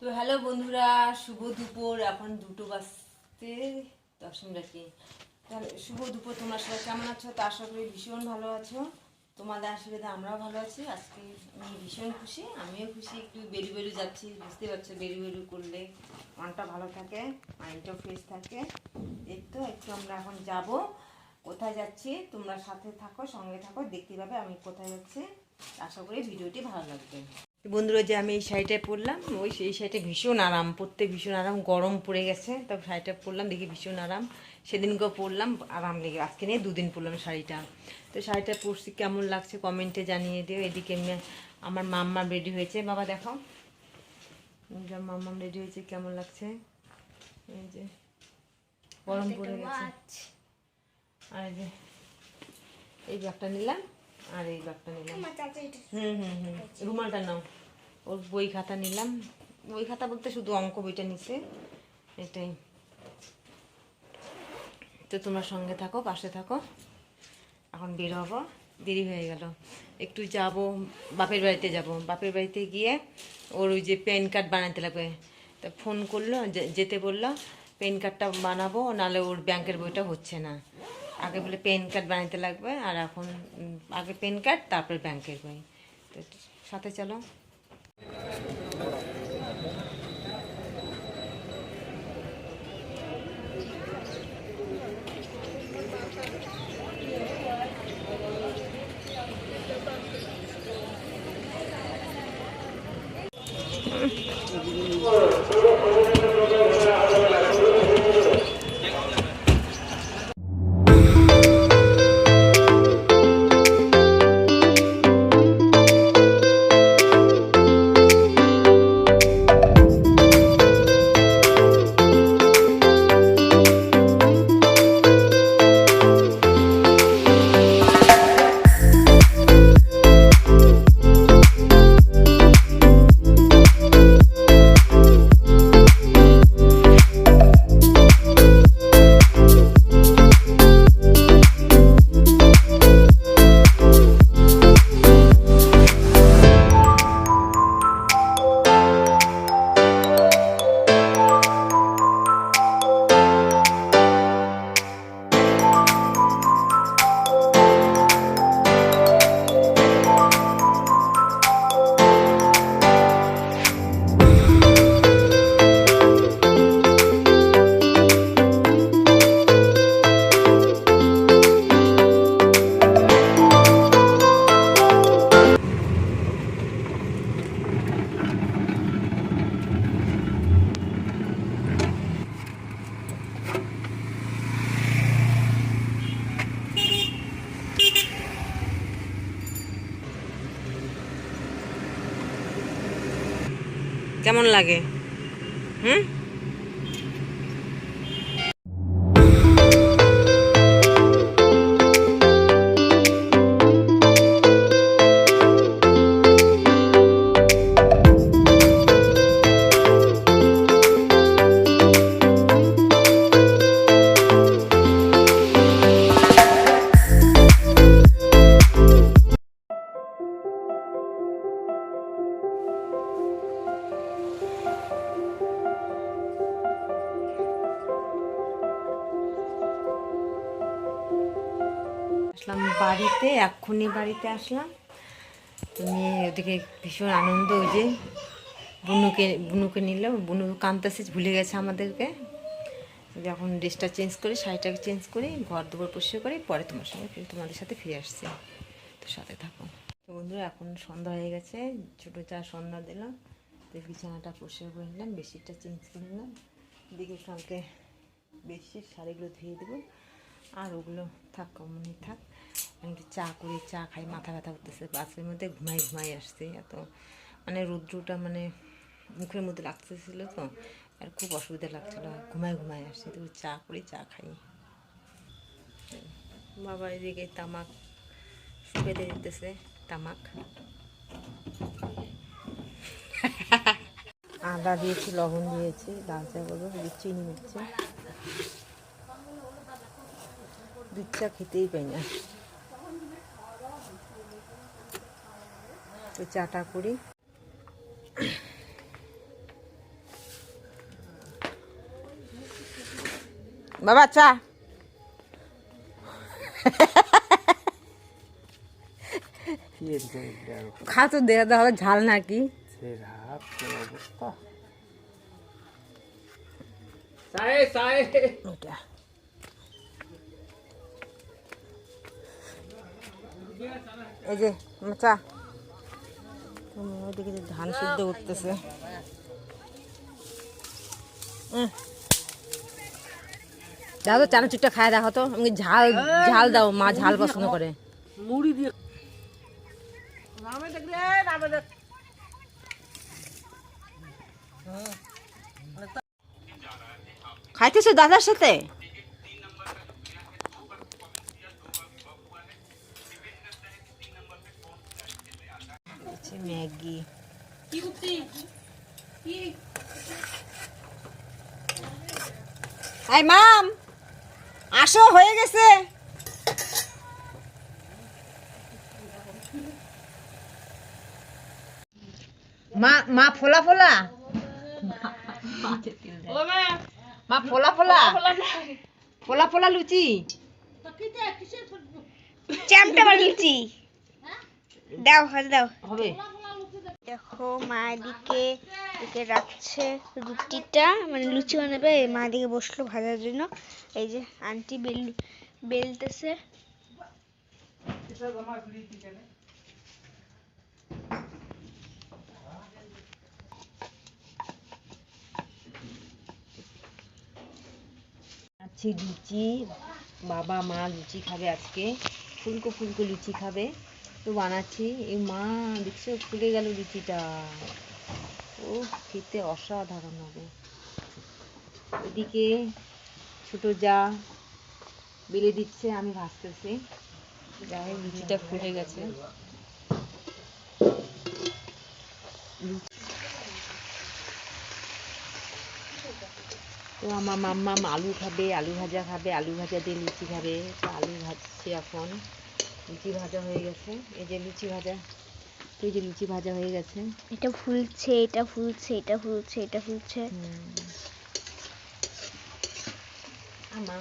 তো হ্যালো বন্ধুরা, শুভ দুপুর। এখন 2টো বাজতে 10 মিনিট কি। তাহলে শুভ দুপুর। তোমরা সবাই কেমন আছো? তো আশা করি ভীষণ ভালো আছো। তোমাদের আশীর্বাদে আমরাও ভালো আছি। আজকে আমি ভীষণ খুশি, আমিও খুশি। একটু বেরু বেরু যাচ্ছি, বুঝতে পারছো, বেরু বেরু করলে মনটা ভালো থাকে, মাইন্ডটাও ফ্রেশ থাকে। এই তো একটু আমরা এখন যাব। কোথায় যাচ্ছি তোমরা সাথে থাকো, সঙ্গে থাকো, দেখতে পাবে আমি কোথায় যাচ্ছি। আশা করি ভিডিওটি ভালো লাগবে। বন্ধুরা, যে আমি এই শাড়িটায় পরলাম, এই শাড়িটা ভীষণ আরাম, পরতে ভীষণ আরাম। গরম পড়ে গেছে, তবে শাড়িটা পরলাম, দেখি ভীষণ আরাম। সেদিনকেও পরলাম, আরাম লেগে। আজকে নিয়ে 2 দিন পরলাম শাড়িটা। তো শাড়িটা পরছি, কেমন লাগছে কমেন্টে জানিয়ে দিও। এদিকে আমার মাম্মা রেডি হয়েছে। বাবা দেখাও, মাম্মা রেডি হয়েছে, কেমন লাগছে। এই যে গরম পড়ে গেছে। আর এই যে এই ব্যাগটা নিলাম, আর এই ব্যাগটা নিলাম। রুমালটা নাও। ওর বই খাতা নিলাম। বই খাতা বলতে শুধু অঙ্ক বইটা নিছে, এটাই। তো তোমরা সঙ্গে থাকো, পাশে থাকো। এখন বের হবো, দেরি হয়ে গেল। একটু যাব, বাপের বাড়িতে যাব। বাপের বাড়িতে গিয়ে ওর ওই যে প্যান কার্ড বানাতে লাগবে। তা ফোন করলো, যেতে বললো। প্যান কার্ডটা বানাবো, নাহলে ওর ব্যাংকের বইটা হচ্ছে না। আগে বলে প্যান কার্ড বানাতে লাগবে, আর এখন আগে প্যান কার্ড, তারপরে ব্যাংকের বই। তো সাথে চলো। কেমন লাগে? হুম। আসলাম বাড়িতে, এক্ষুনি বাড়িতে আসলাম। তুমি ওদিকে ভীষণ আনন্দ। ওই যে বুনুকে নিল, বুনু কাঁদতেছে, ভুলে গেছে আমাদেরকে। যখন ড্রেসটা চেঞ্জ করি, শাড়িটাকে চেঞ্জ করি, ঘর দুপুর পরিষ্কার করি, পরে তোমাদের সাথে ফিরে আসছি। তো সাথে থাকো। তো বন্ধুরা, এখন সন্ধ্যা হয়ে গেছে, ছোটো চা সন্ধ্যা দিলাম। তো বিছানাটা পরিষ্কার করে নিলাম, বেডশিটটা চেঞ্জ করে নিলাম। দিকে কালকে বেডশিট শাড়িগুলো ধুয়ে দেবো, আর ওগুলো থাক, মনে থাক। আমি একটু চা করি, চা খাই, মাথা ব্যথা করতেছে। বাসের মধ্যে ঘুমাই আসছে। এত মানে রৌদ্রটা মানে মুখের মধ্যে লাগতেছিল, তো আর খুব অসুবিধা লাগছিলো। ঘুমাই আসছে। তো চা করি, চা খাই। বাবা এদিকে তামাক শুকাতে দিতেছে, তামাক। আদা দিয়েছি, লবণ দিয়েছি, লাল চা করবো, চিনি দিচ্ছে। দুধ চা খেতেই পাই না। তো চাটা করি। বাবা চা। খা তো দেখা হবে ঝাল নাকি। এই যে চা, ওইদিকে ধান সিদ্ধ উঠতেছে। দাও তো চানাচুরটা খায় দেখো তো। আমি ঝাল ঝাল দাও, মা ঝাল পছন্দ করে। মুড়ি দিয়ে খাইতেছো দাদার সাথে? ম্যাগি আই মাম আসো, হয়ে গেছে। মা মা ফোলা ফোলা, মা ফোলা ফোলা ফোলা ফোলা লুচি, চ্যাপটা বাড়ি লুচি দাও, হাতে দাও হবে। দেখো মা এদিকে রাখছে রুটিটা, মানে লুচি বানাবে। মা এদিকে বসলো ভাজার জন্য। এই যে আন্টি বেলতেছে। আজকে লুচি, বাবা মা লুচি খাবে আজকে, ফুলকো ফুলকো লুচি খাবে তো বানাচ্ছি। এই মা দেখছো ফুলে গেল লুচিটা, ও খেতে অসাধারণ হবে। এদিকে ছোট যা বেলে দিচ্ছে, আমি ভাজতেছি। যাই হোক লুচিটা ফুলে গেছে। তো আমার মাম্মা আলু খাবে, আলু ভাজা খাবে, আলু ভাজা দিয়ে লুচি খাবে। তো আলু ভাজছে এখন, লুচি ভাজা হয়ে গেছে। এই যে লুচি ভাজা, এই যে লুচি ভাজা হয়ে গেছে। এটা ফুলছে, এটা ফুলছে, এটা ফুলছে, এটা ফুলছে। আমা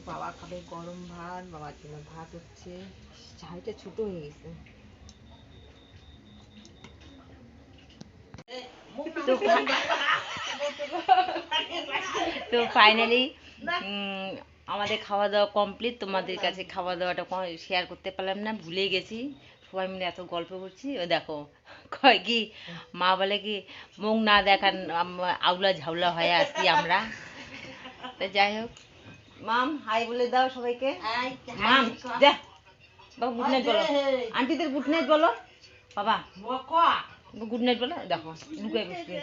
বাবা খাবে গরম ভাত, বাবার জন্য ভাত হচ্ছে। ঝালটা ছোট হয়ে গেছে। তো ফাইনালি আমাদের খাওয়া দাওয়া কমপ্লিট। তোমাদের কাছে খাওয়া দাওয়াটা শেয়ার করতে পারলাম না, ভুলে গেছি। সবাই মিলে এত গল্প করছি। ও দেখো কয় কি, মা বলে কি মুখ না দেখান আউলা ঝাউলা হয়ে আসছি আমরা। তো যাই হোক, মাম হাই বলে দাও সবাইকে। মাম যা বাবা গুড নাইট বলো, আন্টিদের গুড নাইট বলো। বাবা গুড নাইট বলো। দেখো লুকাই বসবে,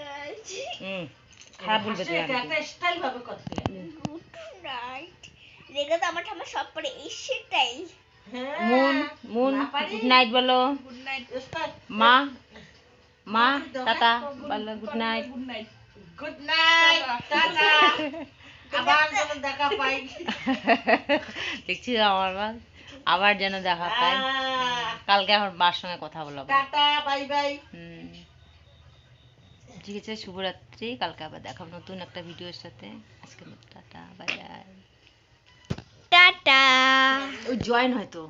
খারাপ বলবে তো। দেখো তো আমার ঠাম্মা সব পরে এই সেটাই। মুন মুন গুড নাইট বলো। মা মা টাটা বলো, good night. Good night, tata. আবার যেন দেখা পাই। দেখছি আমার মা আবার যেন দেখা পাই। কালকে আমার মার সঙ্গে কথা বলবো। Tata, bye bye. ঠিক আছে, শুভরাত্রি। কালকে আবার দেখা হবে নতুন একটা ভিডিওর সাথে। আজকে টাটা বাই বাই। টাটা। ওই জয়েন হয়তো।